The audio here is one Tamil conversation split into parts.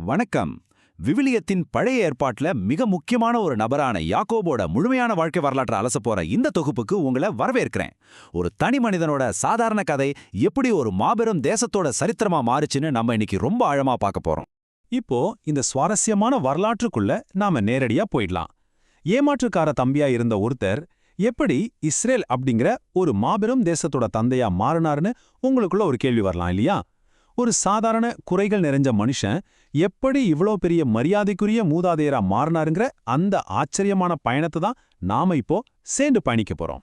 வணக்கம். விவிலியத்தின் பழைய ஏற்பாட்டுல மிக முக்கியமான ஒரு நபரான யாக்கோபோட முழுமையான வாழ்க்கை வரலாற்றை அலச போற இந்த தொகுப்புக்கு உங்களை வரவேற்கிறேன். ஒரு தனி மனிதனோட சாதாரண கதை எப்படி ஒரு மாபெரும் தேசத்தோட சரித்திரமா மாறுச்சுன்னு நம்ம இன்னைக்கு ரொம்ப ஆழமா பார்க்க போறோம். இப்போ இந்த சுவாரஸ்யமான வரலாற்றுக்குள்ள நாம நேரடியா போயிடலாம். ஏமாற்றுக்கார தம்பியா இருந்த ஒருத்தர் எப்படி இஸ்ரேல் அப்படிங்கிற ஒரு மாபெரும் தேசத்தோட தந்தையா மாறினாருன்னு உங்களுக்குள்ள ஒரு கேள்வி வரலாம் இல்லையா? ஒரு சாதாரண குறைகள் நிறைஞ்ச மனுஷன் எப்படி இவ்வளோ பெரிய மரியாதைக்குரிய மூதாதையரா மாறினாருங்கிற அந்த ஆச்சரியமான பயணத்தை தான் நாம இப்போ சேர்ந்து பயணிக்க போறோம்.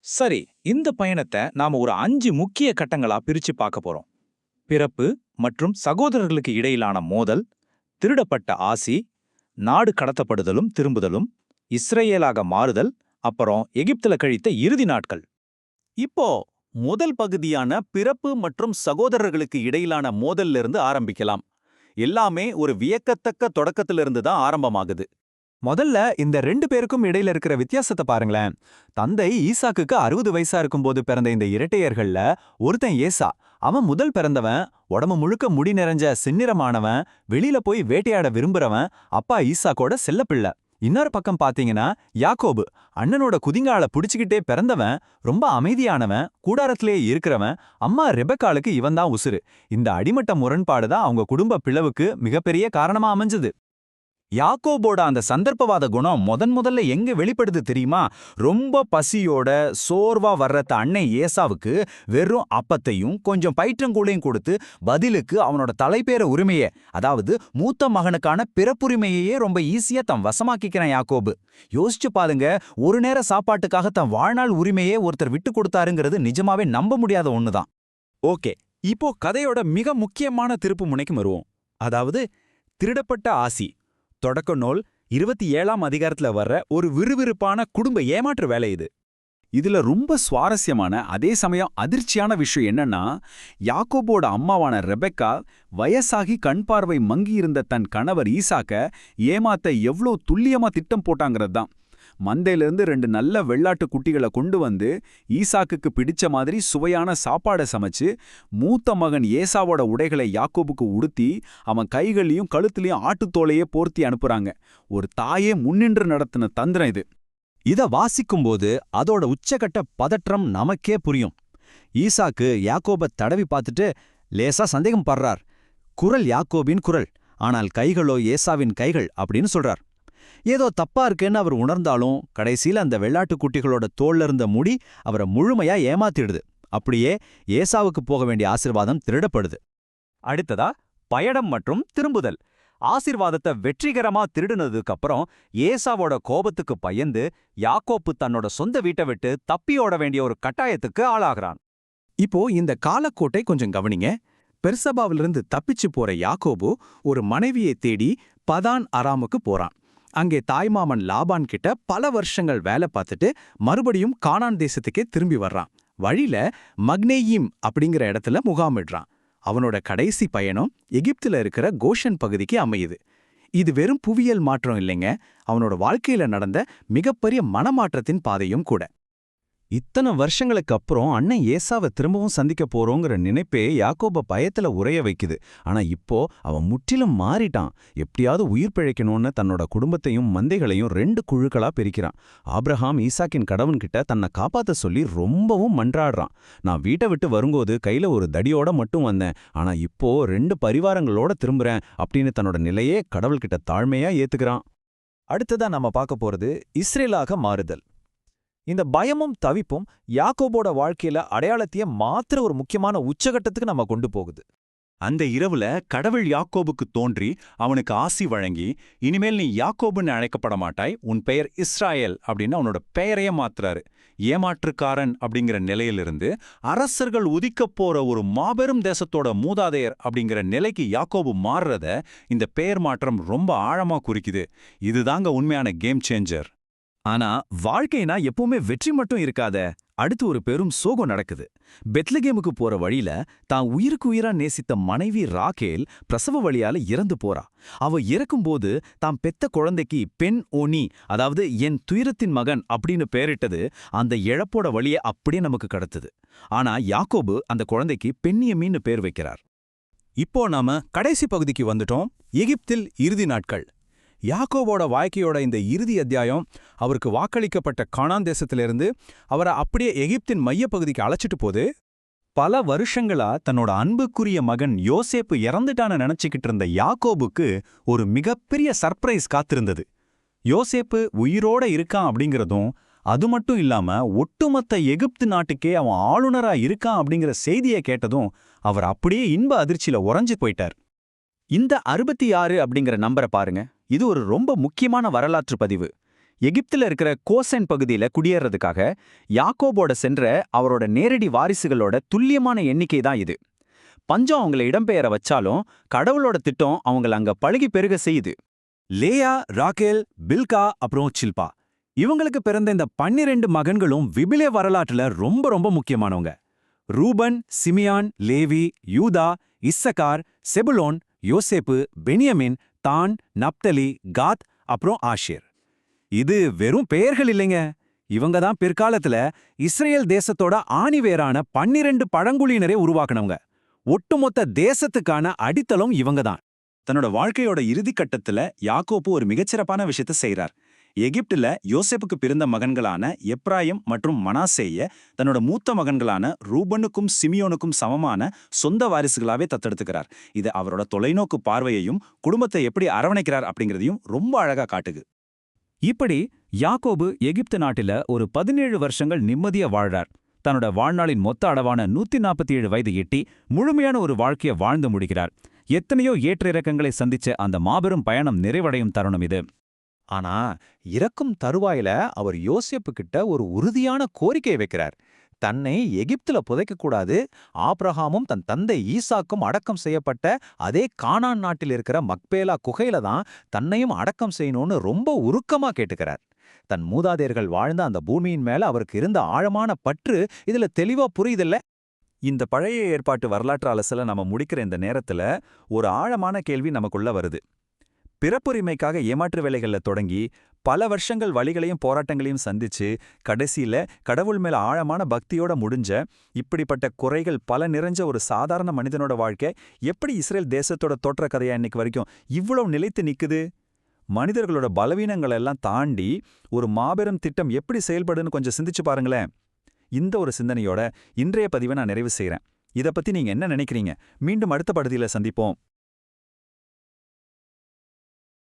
சரி, இந்த பயணத்தை நாம ஒரு 5 முக்கிய கட்டங்களா பிரிச்சு பார்க்க போறோம். பிறப்பு மற்றும் சகோதரர்களுக்கு இடையிலான மோதல், திருடப்பட்ட ஆசி, நாடு கடத்தப்படுதலும் திரும்புதலும், இஸ்ரேலாக மாறுதல், அப்புறம் எகிப்துல கழித்த இறுதி நாட்கள். இப்போ முதல் பகுதியான பிறப்பு மற்றும் சகோதரர்களுக்கு இடையிலான மோதல்ல இருந்து ஆரம்பிக்கலாம். எல்லாமே ஒரு வியக்கத்தக்க தொடக்கத்திலிருந்து தான் ஆரம்பமாகுது. முதல்ல இந்த 2 பேருக்கும் இடையில இருக்கிற வித்தியாசத்தை பாருங்களேன். தந்தை ஈசாக்குக்கு 60 வயசா இருக்கும்போது பிறந்த இந்த இரட்டையர்கள்ல ஒருத்தன் ஏசா. அவன் முதல் பிறந்தவன், உடம்பு முழுக்க முடி நிறைஞ்ச சின்னிறமானவன், வெளியில போய் வேட்டையாட விரும்புறவன், அப்பா ஈசாக்கோட செல்லப்பிள்ளை. இன்னொரு பக்கம் பாத்தீங்கன்னா யாக்கோபு, அண்ணனோட குதிங்கால புடிச்சுக்கிட்டே பிறந்தவன், ரொம்ப அமைதியானவன், கூடாரத்திலேயே இருக்கிறவன். அம்மா ரெபெக்காளுக்கு இவன் தான் உசுரு. இந்த அடிமட்ட முரண்பாடுதான் அவங்க குடும்ப பிளவுக்கு மிகப்பெரிய காரணமா அமைஞ்சது. யாக்கோபோட அந்த சந்தர்ப்பவாத குணம் முதல்ல எங்க வெளிப்படுது தெரியுமா? ரொம்ப பசியோட சோர்வா வர்றத அன்னை ஏசாவுக்கு வெறும் அப்பத்தையும் கொஞ்சம் பயிற்றங்கூளையும் கொடுத்து பதிலுக்கு அவனோட தலைப்பேர உரிமையை, அதாவது மூத்த மகனுக்கான பிறப்புரிமையையே ரொம்ப ஈஸியா தன் வசமாக்கிக்கிறான் யாக்கோபு. யோசிச்சு பாருங்க, ஒரு நேர சாப்பாட்டுக்காக தன் வாழ்நாள் உரிமையே ஒருத்தர் விட்டு கொடுத்தாருங்கிறது நிஜமாவே நம்ப முடியாத ஒண்ணுதான். ஓகே, இப்போ கதையோட மிக முக்கியமான திருப்பு முனைக்கு வருவோம். அதாவது திருடப்பட்ட ஆசி. தொடக்க நூல் 27ஆம் அதிகாரத்துல வர்ற ஒரு விறுவிறுப்பான குடும்ப ஏமாற்று வேலை இது. இதுல ரொம்ப சுவாரஸ்யமான அதே சமயம் அதிர்ச்சியான விஷயம் என்னன்னா, யாக்கோபோட அம்மாவான ரெபெக்கா வயசாகி கண் பார்வை மங்கியிருந்த தன் கணவர் ஈசாக்க ஏமாத்த எவ்ளோ துல்லியமா திட்டம் போட்டாங்கிறது தான். மந்தையிலிருந்து 2 நல்ல வெள்ளாட்டு குட்டிகளை கொண்டு வந்து ஈசாக்குக்கு பிடிச்ச மாதிரி சுவையான சாப்பாடை சமைச்சு மூத்த மகன் ஏசாவோட உடைகளை யாக்கோபுக்கு உடுத்தி அவன் கைகளையும் கழுத்துலையும் ஆட்டுத்தோலையே போர்த்தி அனுப்புறாங்க. ஒரு தாயே முன்னின்று நடத்தின தந்திரம் இது. இத வாசிக்கும்போது அதோட உச்சகட்ட பதற்றம் நமக்கே புரியும். ஈசாக்கு யாக்கோப தடவி பார்த்துட்டு லேசா சந்தேகம் படுறார். குரல் யாக்கோபின் குரல், ஆனால் கைகளோ ஏசாவின் கைகள் அப்படின்னு சொல்றார். ஏதோ தப்பா இருக்கேன்னு அவர் உணர்ந்தாலும் கடைசியில அந்த வெள்ளாட்டு குட்டிகளோட தோல்ல இருந்த முடி அவரை முழுமையா ஏமாத்திடுது. அப்படியே ஏசாவுக்கு போக வேண்டிய ஆசீர்வாதம் திருடப்படுது. அடுத்ததா பயணம் மற்றும் திரும்புதல். ஆசீர்வாதத்தை வெற்றிகரமா திருடுனதுக்கு அப்புறம் ஏசாவோட கோபத்துக்கு பயந்து யாக்கோப்பு தன்னோட சொந்த வீட்டை விட்டு தப்பியோட வேண்டிய ஒரு கட்டாயத்துக்கு ஆளாகிறான். இப்போ இந்த காலக்கோட்டை கொஞ்சம் கவனிங்க. பெர்சபாவிலிருந்து தப்பிச்சு போற யாக்கோபு ஒரு மனைவியை தேடி பதான் அராமுக்கு போறான். அங்கே தாய்மாமன் லாபான் கிட்ட பல வருஷங்கள் வேலை பார்த்துட்டு மறுபடியும் கானான் தேசத்துக்கே திரும்பி வர்றான். வழியில மக்னேயீம் அப்படிங்கிற இடத்துல முகாமிடுறான். அவனோட கடைசி பயணம் எகிப்துல இருக்கிற கோஷன் பகுதிக்கு அமையுது. இது வெறும் புவியியல் மாற்றம் இல்லைங்க, அவனோட வாழ்க்கையில நடந்த மிகப்பெரிய மனமாற்றத்தின் பாதையும் கூட. இத்தனை வருஷங்களுக்கு அப்புறம் அண்ணன் ஏசாவை திரும்பவும் சந்திக்க போறோங்கிற நினைப்பே யாக்கோப பயத்துல உறைய வைக்குது. ஆனா இப்போ அவன் முற்றிலும் மாறிட்டான். எப்படியாவது உயிர் பிழைக்கணும்னு தன்னோட குடும்பத்தையும் மந்தைகளையும் 2 குழுக்களா பிரிக்கிறான். ஆபிரகாம் ஈசாக்கின் கடவுன்கிட்ட தன்னை காப்பாத்த சொல்லி ரொம்பவும் மன்றாடுறான். நான் வீட்டை விட்டு வரும்போது கையில ஒரு தடியோட மட்டும் வந்தேன், ஆனா இப்போ 2 பரிவாரங்களோட திரும்புறேன் அப்படின்னு தன்னோட நிலையே கடவுள்கிட்ட தாழ்மையா ஏத்துக்கிறான். அடுத்ததா நம்ம பார்க்க போறது இஸ்ரேலாக மாறுதல். இந்த பயமும் தவிப்பும் யாக்கோபோட வாழ்க்கையில அடையாளத்தையே மாத்திர ஒரு முக்கியமான உச்சகட்டத்துக்கு நம்ம கொண்டு போகுது. அந்த இரவுல கடவுள் யாக்கோபுக்கு தோன்றி அவனுக்கு ஆசி வழங்கி, இனிமேல் நீ யாக்கோபுன்னு அழைக்கப்பட மாட்டாய், உன் பெயர் இஸ்ராயேல் அப்படின்னு அவனோட பெயரையே மாத்துறாரு. ஏமாற்றுக்காரன் அப்படிங்கிற நிலையிலிருந்து அரசர்கள் உதிக்கப் போற ஒரு மாபெரும் தேசத்தோட மூதாதையர் அப்படிங்கிற நிலைக்கு யாக்கோபு மாறுறத இந்த பெயர் மாற்றம் ரொம்ப ஆழமா குறிக்குது. இதுதாங்க உண்மையான கேம் சேஞ்சர். ஆனா வாழ்க்கைனா எப்பவுமே வெற்றி மட்டும் இருக்காத. அடுத்து ஒரு பெரும் சோகம் நடக்குது. பெத்லகேமுக்கு போற வழியில தான் உயிருக்கு உயிரா நேசித்த மனைவி ராகேல் பிரசவ வழியால இறந்து போறா. அவ இறக்கும்போது தாம் பெத்த குழந்தைக்கு பெண் ஓனி, அதாவது என் துயரத்தின் மகன் அப்படின்னு பெயரிட்டது அந்த இழப்போட வழியை அப்படியே நமக்கு கடத்துது. ஆனா யாக்கோபு அந்த குழந்தைக்கு பெண்ணியமின்னு பேர் வைக்கிறார். இப்போ நாம கடைசி பகுதிக்கு வந்துட்டோம். எகிப்தில் இறுதி நாட்கள். யாக்கோபோட வாழ்க்கையோட இந்த இறுதி அத்தியாயம் அவருக்கு வாக்களிக்கப்பட்ட கானான் தேசத்திலிருந்து அவரை அப்படியே எகிப்தின் மையப்பகுதிக்கு அழைச்சிட்டு போகுது. பல வருஷங்களா தன்னோட அன்புக்குரிய மகன் யோசேப்பு இறந்துட்டான்னு நினைச்சுக்கிட்டு இருந்த யாக்கோபுக்கு ஒரு மிகப்பெரிய சர்ப்ரைஸ் காத்திருந்தது. யோசேப்பு உயிரோட இருக்கான் அப்படிங்கிறதும், அது மட்டும் இல்லாம ஒட்டுமொத்த எகிப்து நாட்டுக்கே அவன் ஆளுநரா இருக்கான் அப்படிங்கிற செய்தியை கேட்டதும் அவர் அப்படியே இன்ப அதிர்ச்சியில உறைஞ்சு போயிட்டார். இந்த 66 அப்படிங்கிற நம்பரை பாருங்க. இது ஒரு ரொம்ப முக்கியமான வரலாற்று பதிவு. எகிப்தில் இருக்கிற கோசென் பகுதியில குடியேறதுக்காக யாக்கோபோட சென்ற அவரோட நேரடி வாரிசுகளோட துல்லியமான எண்ணிக்கை தான் இது. பஞ்சம் அவங்கள இடம்பெயர வச்சாலும் கடவுளோட திட்டம் அவங்கள அங்க பழகி பெருக செய்யுது. லேயா, ராகேல், பில்கா அப்புறம் சில்பா, இவங்களுக்கு பிறந்த இந்த 12 மகன்களும் விபிலிய வரலாற்றுல ரொம்ப ரொம்ப முக்கியமானவங்க. ரூபன், சிமியான், லேவி, யூதா, இஸ்ஸகார், செபுலோன், யோசேப்பு, பெனியமின், தான், நப்தலி, காத் அப்புறம் ஆஷேர். இது வெறும் பெயர்கள் இல்லைங்க. இவங்க தான் பிற்காலத்துல இஸ்ரேல் தேசத்தோட ஆணிவேரான 12 பழங்குடியினரை உருவாக்குனவங்க. ஒட்டுமொத்த தேசத்துக்கான அடித்தளம் இவங்க தான். தன்னோட வாழ்க்கையோட இறுதி கட்டத்துல யாக்கோபு ஒரு மிகச்சிறப்பான விஷயத்தை செய்றார். எகிப்துல யோசேப்புக்கு பிறந்த மகன்களான எப்ராயிம் மற்றும் மனாசேய தன்னோட மூத்த மகன்களான ரூபனுக்கும் சிமியோனுக்கும் சமமான சொந்த வாரிசுகளாவே தத்தெடுத்துக்கிறார். இது அவரோட தொலைநோக்கு பார்வையையும் குடும்பத்தை எப்படி அரவணைக்கிறார் அப்படிங்கிறதையும் ரொம்ப அழகா காட்டுது. இப்படி யாக்கோபு எகிப்து நாட்டில ஒரு 17 வருஷங்கள் நிம்மதியா வாழ்றார். தன்னோட வாழ்நாளின் மொத்த அளவான 147 வயது எட்டி முழுமையான ஒரு வாழ்க்கையை வாழ்ந்து முடிக்கிறார். எத்தனையோ ஏற்ற இறக்கங்களை சந்திச்ச அந்த மாபெரும் பயணம் நிறைவடையும் தருணம் இது. ஆனா இறக்கும் தருவாயில அவர் யோசேப்பு கிட்ட ஒரு உறுதியான கோரிக்கை வைக்கிறார். தன்னை எகிப்துல புதைக்கக்கூடாது, ஆபிரகாமும் தன் தந்தை ஈசாக்கும் அடக்கம் செய்யப்பட்ட அதே கானான் நாட்டில் இருக்கிற மக்பேலா குகையில தான் தன்னையும் அடக்கம் செய்யணும்னு ரொம்ப உருக்கமா கேட்டுக்கிறார். தன் மூதாதையர்கள் வாழ்ந்த அந்த பூமியின் மேல அவருக்கு இருந்த ஆழமான பற்று இதுல தெளிவா புரியுதில்ல. இந்த பழைய ஏற்பாட்டு வரலாற்று அலசல நம்ம முடிக்கிற இந்த நேரத்துல ஒரு ஆழமான கேள்வி நமக்குள்ள வருது. பிறப்புரிமைக்காக ஏமாற்று வேலைகள்ல தொடங்கி பல வருஷங்கள் வலிகளையும் போராட்டங்களையும் சந்திச்சு கடைசியில கடவுள் மேல ஆழமான பக்தியோட முடிஞ்ச இப்படிப்பட்ட குறைகள் பல நிறைஞ்ச ஒரு சாதாரண மனிதனோட வாழ்க்கை எப்படி இஸ்ரேல் தேசத்தோட தோற்ற கதையா இன்னைக்கு வரைக்கும் இவ்வளவு நிலைத்து நிக்குது? மனிதர்களோட பலவீனங்களை எல்லாம் தாண்டி ஒரு மாபெரும் திட்டம் எப்படி செயல்படுன்னு கொஞ்சம் சிந்திச்சு பாருங்களேன். இந்த ஒரு சிந்தனையோட இன்றைய பதிவை நான் நிறைவு செய்றேன். இதை பத்தி நீங்க என்ன நினைக்கிறீங்க? மீண்டும் அடுத்த பகுதியில சந்திப்போம்.